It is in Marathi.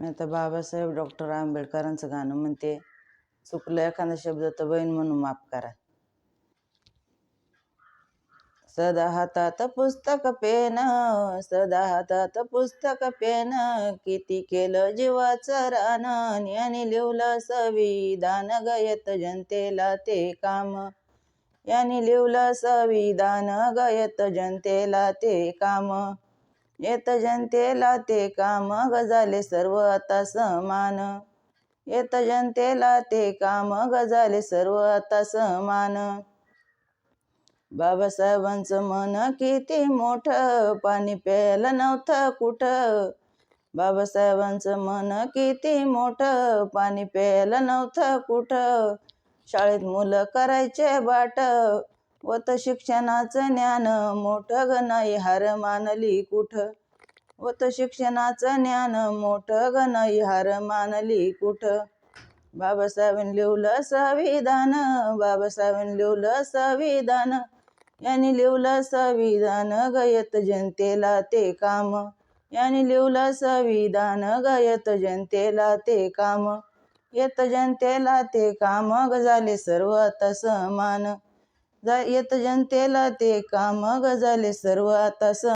मी आता बाबासाहेब डॉक्टर आंबेडकरांचं गाणं म्हणते. चुकलं एखादा शब्द तर बहीण म्हणून माफ करा. सदा हातात पुस्तक पेन, सदा हातात पुस्तक पेन, किती केलं जीवाचं रान, यांनी लिवलं संविधान गयत जनतेला ते काम, यांनी लिवलं संविधान गयत जनतेला ते काम, येत जनतेला ते काम गजाले सर्व आता समान, येत जनतेला ते काम गजाले सर्व आता समान. बाबासाहेबांचं मन किती मोठं, पाणी प्यायला नव्हतं कुठं, बाबासाहेबांचं मन किती मोठं, पाणी प्यायला नव्हतं कुठं, शाळेत मुलं करायचे बाट, वत शिक्षणाचं ज्ञान मोठं ग नाही हार मानली कुठं, वत शिक्षणाचं ज्ञान मोठं ग नाही हार मानली कुठं. बाबासाहेबांनी लिवलं संविधान, बाबासाहेबांनी लिवलं संविधान, यांनी लिवलं संविधान गयत जनतेला ते काम, यांनी लिवलं संविधान गयत जनतेला ते काम, येत जनतेला ते काम गजाले सर्व आता समान, येत जनतेला ते काम गजाले सर्व आता समान.